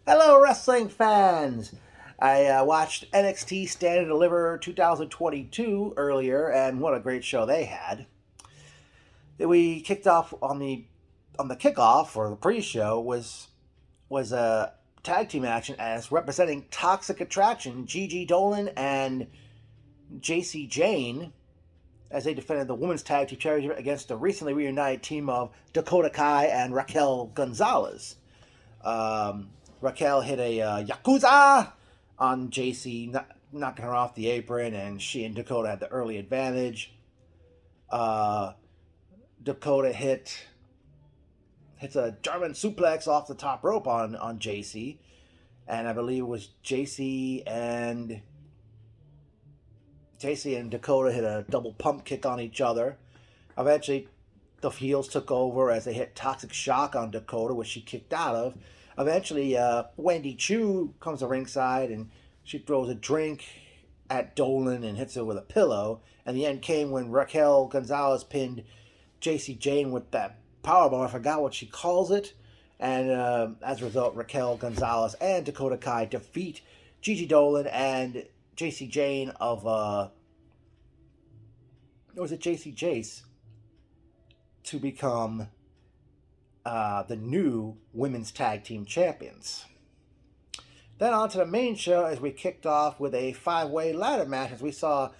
Hello, wrestling fans! I watched NXT Stand and Deliver 2022 earlier, and what a great show they had. We kicked off on the kickoff or the pre-show was a tag team action as representing Toxic Attraction, Gigi Dolan and JC Jane, as they defended the women's tag team championship against the recently reunited team of Dakota Kai and Raquel Gonzalez. Um, Raquel hit a Yakuza on JC, knocking her off the apron, and she and Dakota had the early advantage. Uh, Dakota hits a German suplex off the top rope on JC, and I believe it was JC and Dakota hit a double pump kick on each other. Eventually, the heels took over as they hit Toxic Shock on Dakota, which she kicked out of. Eventually, Wendy Chu comes to ringside and she throws a drink at Dolan and hits her with a pillow. And the end came when Raquel Gonzalez pinned JC Jane with that powerbomb. I forgot what she calls it. And as a result, Raquel Gonzalez and Dakota Kai defeat Gigi Dolan and JC Jane of, or was it JC Jace, to become the new women's tag team champions. Then on to the main show as we kicked off with a 5-way ladder match as we saw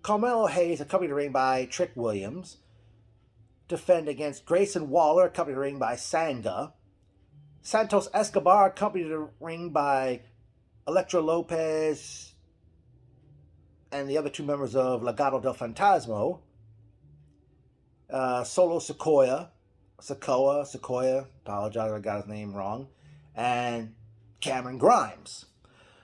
Carmelo Hayes, accompanied to the ring by Trick Williams, defend against Grayson Waller, accompanied to the ring by Sanga. Santos Escobar, accompanied to the ring by Electra Lopez and the other two members of Legado del Fantasma. Solo Sequoia, apologize if I got his name wrong, and Cameron Grimes.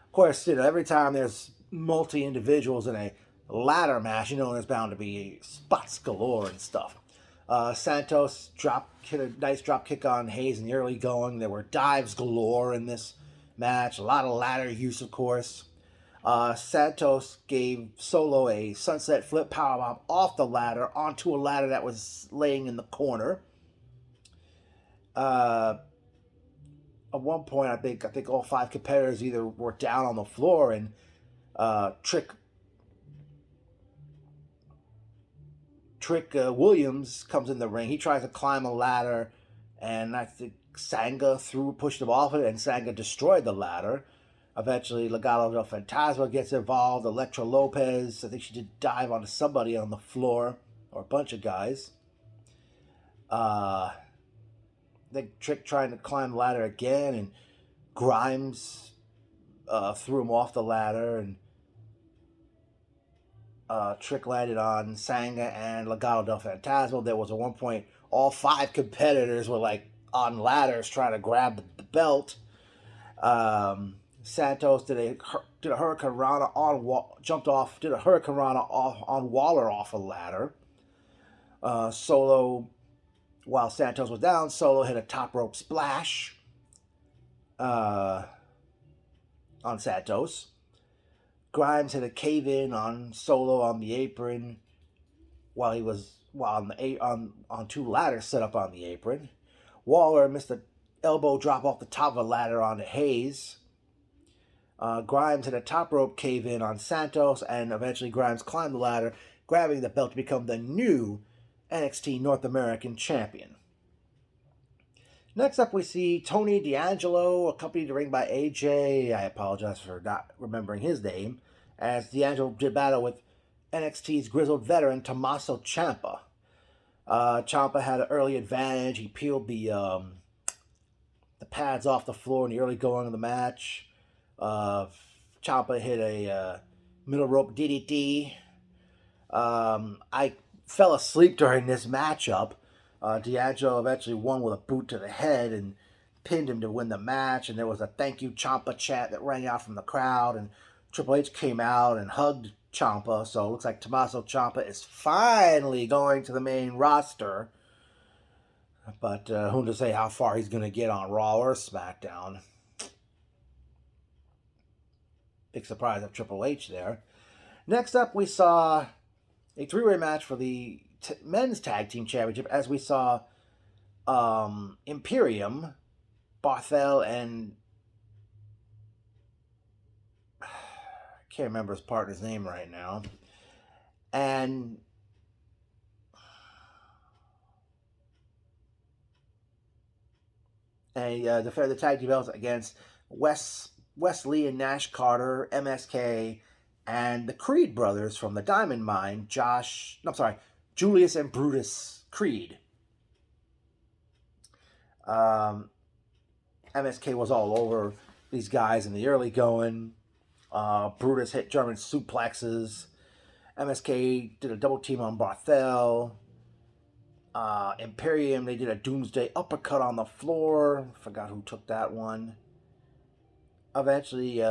Of course, every time there's multi-individuals in a ladder match, there's bound to be spots galore and stuff. Santos hit a nice drop kick on Hayes in the early going. There were dives galore in this match, a lot of ladder use, of course. Santos gave Solo a sunset flip powerbomb off the ladder onto a ladder that was laying in the corner. At one point, I think all 5 competitors either were down on the floor, and Trick Williams comes in the ring. He tries to climb a ladder, and I think Sanga pushed him off it, and Sanga destroyed the ladder. Eventually, Legado del Fantasma gets involved. Electra Lopez, I think she did dive onto somebody on the floor, or a bunch of guys. I think Trick trying to climb the ladder again, and Grimes threw him off the ladder, and Trick landed on Sanga and Legado del Fantasma. There was at one point all 5 competitors were on ladders trying to grab the belt. Santos did a Hurricane Rana did a Hurricane Rana on Waller off a ladder. Solo, while Santos was down, Solo hit a top rope splash on Santos. Grimes hit a cave-in on Solo on the apron while on 2 ladders set up on the apron. Waller missed a elbow drop off the top of a ladder onto Hayes. Grimes hit a top rope cave-in on Santos, and eventually Grimes climbed the ladder, grabbing the belt to become the new NXT North American champion. Next up, we see Tony D'Angelo, accompanied to the ring by AJ. I apologize for not remembering his name, as D'Angelo did battle with NXT's grizzled veteran Tommaso Ciampa. Ciampa had an early advantage. He peeled the pads off the floor in the early going of the match. Ciampa hit a middle rope DDT. I fell asleep during this matchup. D'Angelo eventually won with a boot to the head and pinned him to win the match. And there was a thank you Ciampa chant that rang out from the crowd. And Triple H came out and hugged Ciampa. So it looks like Tommaso Ciampa is finally going to the main roster. But who to say how far he's going to get on Raw or SmackDown. Big surprise of Triple H there. Next up, we saw a 3-way match for the men's tag team championship as we saw Imperium, Barthel, and can't remember his partner's name right now. And defended the tag team belts against Wesley and Nash Carter, MSK, and the Creed brothers from the Diamond Mine, Julius and Brutus Creed. MSK was all over these guys in the early going. Brutus hit German suplexes. MSK did a double team on Barthel. Imperium, they did a Doomsday uppercut on the floor. Forgot who took that one. Eventually,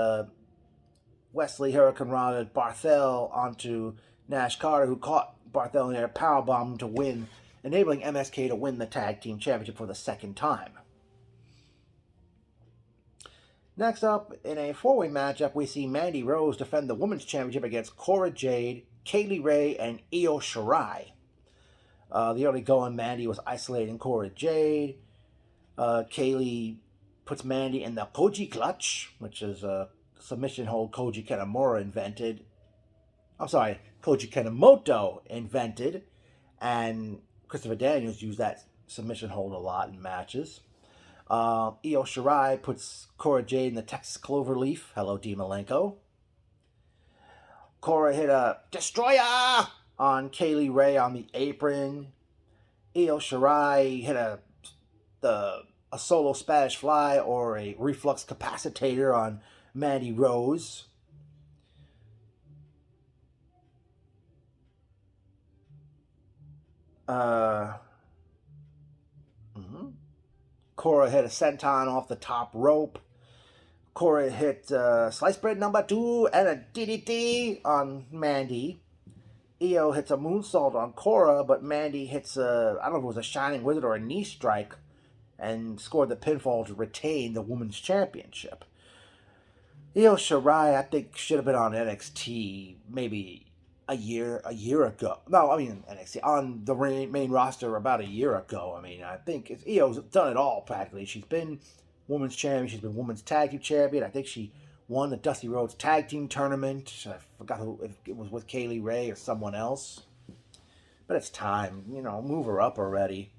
Wesley Hurricane Rana Barthel onto Nash Carter, who caught Barthel in a powerbomb to win, enabling MSK to win the tag team championship for the second time. Next up, in a four-way matchup, we see Mandy Rose defend the women's championship against Cora Jade, Kaylee Ray, and Io Shirai. The early going, Mandy was isolating Cora Jade. Kaylee puts Mandy in the Koji Clutch, which is a submission hold Koji Kanemoto invented. And Christopher Daniels used that submission hold a lot in matches. Io Shirai puts Cora Jade in the Texas Cloverleaf. Hello, D. Malenko. Cora hit a Destroyer on Kaylee Ray on the apron. Io Shirai hit a solo Spanish Fly or a reflux capacitator on Mandy Rose. Cora hit a senton off the top rope. Cora hit slice bread number 2 and a DDT on Mandy. Io hits a moonsault on Cora, but Mandy hits I don't know if it was a Shining Wizard or a knee strike, and scored the pinfall to retain the Women's Championship. Io Shirai, I think, should have been on NXT maybe a year ago. No, I mean NXT, on the main roster about a year ago. I mean, I think Io's done it all practically. She's been Women's Champion, she's been Women's Tag Team Champion. I think she won the Dusty Rhodes Tag Team Tournament. I forgot if it was with Kaylee Ray or someone else. But it's time, move her up already.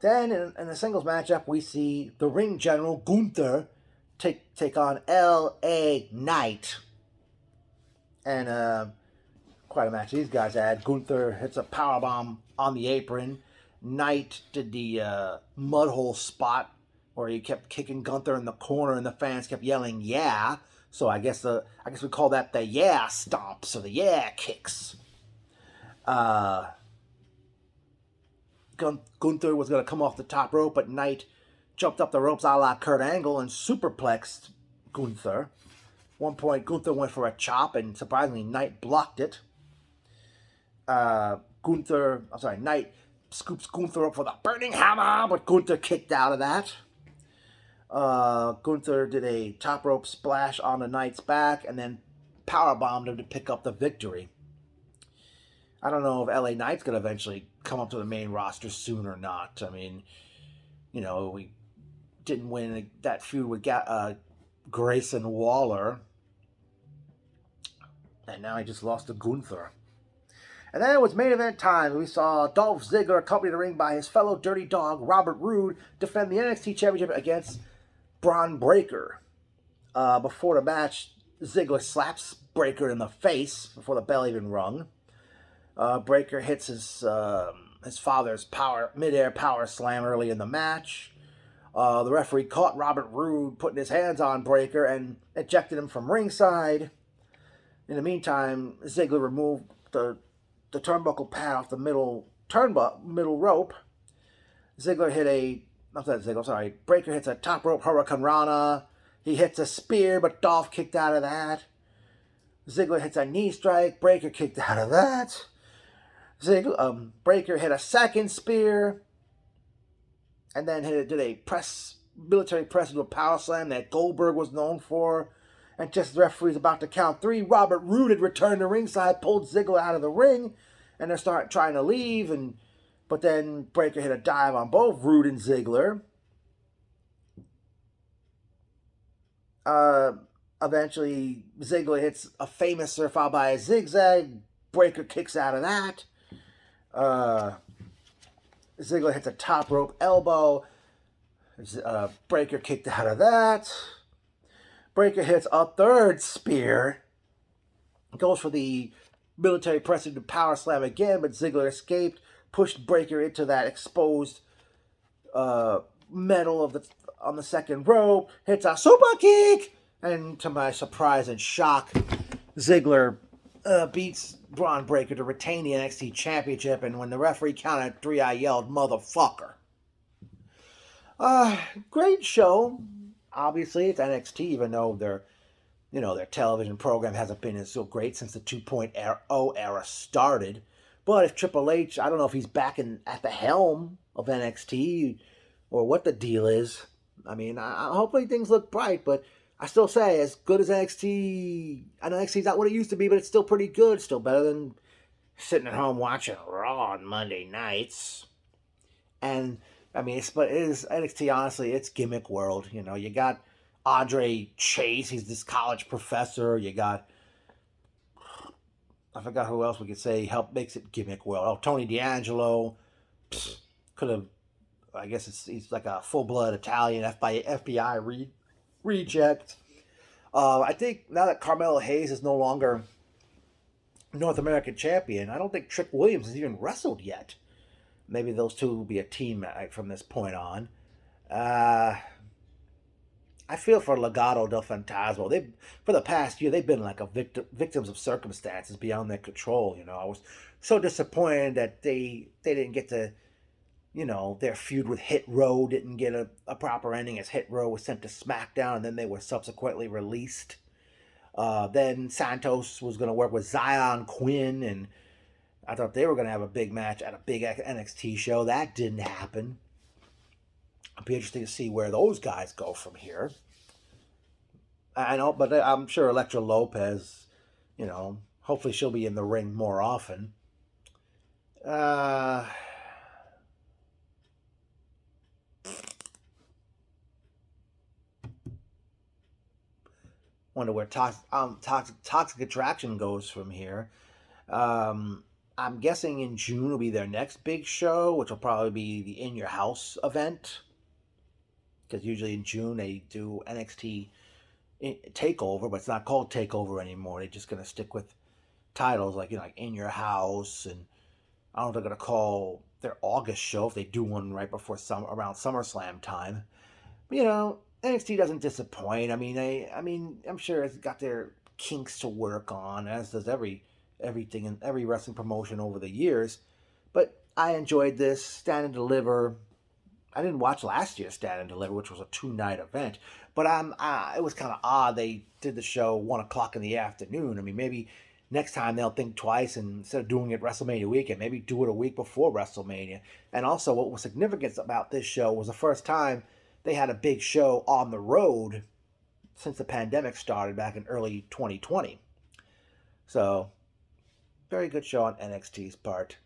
Then in the singles matchup, we see the ring general Gunther take on L.A. Knight. And quite a match these guys had. Gunther hits a powerbomb on the apron. Knight did the mud hole spot where he kept kicking Gunther in the corner and the fans kept yelling, yeah. So I guess we call that the yeah stomps or the yeah kicks. Gunther was going to come off the top rope, but Knight jumped up the ropes a la Kurt Angle and superplexed Gunther. One point, Gunther went for a chop, and surprisingly, Knight blocked it. Knight scoops Gunther up for the burning hammer, but Gunther kicked out of that. Gunther did a top rope splash on the Knight's back, and then powerbombed him to pick up the victory. I don't know if LA Knight's going to eventually come up to the main roster soon or not. I mean, we didn't win that feud with Grayson Waller. And now he just lost to Gunther. And then it was main event time. We saw Dolph Ziggler, accompanied to the ring by his fellow Dirty Dog, Robert Roode, defend the NXT Championship against Braun Breaker. Before the match, Ziggler slaps Breaker in the face before the bell even rung. Breaker hits his father's mid-air power slam early in the match. The referee caught Robert Roode putting his hands on Breaker and ejected him from ringside. In the meantime, Ziggler removed the turnbuckle pad off the middle rope. Breaker hits a top rope Hurricane Rana. He hits a spear, but Dolph kicked out of that. Ziggler hits a knee strike. Breaker kicked out of that. Breaker hit a second spear, and then did a military press into a power slam that Goldberg was known for. And just as the referee's about to count 3, Robert Roode had returned to ringside, pulled Ziggler out of the ring, and they start trying to leave. But then Breaker hit a dive on both Roode and Ziggler. Eventually, Ziggler hits a famouser followed by a zigzag. Breaker kicks out of that. Ziggler hits a top rope elbow. Breaker kicked out of that. Breaker hits a third spear. Goes for the military press into power slam again, but Ziggler escaped. Pushed Breaker into that exposed metal on the second rope. Hits a super kick. And to my surprise and shock, Ziggler beats Braun Breaker to retain the NXT Championship. And when the referee counted 3, I yelled, "Motherfucker." Great show. Obviously, it's NXT, even though their television program hasn't been so great since the 2.0 era started. But if Triple H, I don't know if he's back at the helm of NXT or what the deal is. I mean, hopefully things look bright, but I still say, as good as NXT, I know NXT's not what it used to be, but it's still pretty good. Still better than sitting at home watching Raw on Monday nights. And I mean, it is NXT. Honestly, it's gimmick world. You got Andre Chase. He's this college professor. You got, I forgot who else we could say makes it gimmick world. Oh, Tony D'Angelo. Could have. I guess he's like a full blood Italian FBI reject. I think now that Carmelo Hayes is no longer North American champion, I don't think Trick Williams has even wrestled yet. Maybe those two will be a team from this point on. I feel for Legado del Fantasma. For the past year, they've been like victims of circumstances beyond their control. I was so disappointed that they didn't get to, their feud with Hit Row didn't get a proper ending, as Hit Row was sent to SmackDown and then they were subsequently released. Then Santos was going to work with Zion Quinn, and I thought they were going to have a big match at a big NXT show. That didn't happen. It'll be interesting to see where those guys go from here. I know, but I'm sure Elektra Lopez, hopefully she'll be in the ring more often. Wonder where Toxic Attraction goes from here. I'm guessing in June will be their next big show, which will probably be the In Your House event. Because usually in June they do NXT Takeover, but it's not called Takeover anymore. They're just going to stick with titles like In Your House, and I don't know if they're going to call their August show if they do one right before around SummerSlam time. But, NXT doesn't disappoint. I mean, I'm sure it's got their kinks to work on, as does everything in every wrestling promotion over the years. But I enjoyed this. Stand and Deliver. I didn't watch last year's Stand and Deliver, which was a 2-night event. But it was kind of odd they did the show 1 o'clock in the afternoon. I mean, maybe next time they'll think twice, and instead of doing it WrestleMania weekend, maybe do it a week before WrestleMania. And also, what was significant about this show was the first time they had a big show on the road since the pandemic started back in early 2020. So, very good show on NXT's part.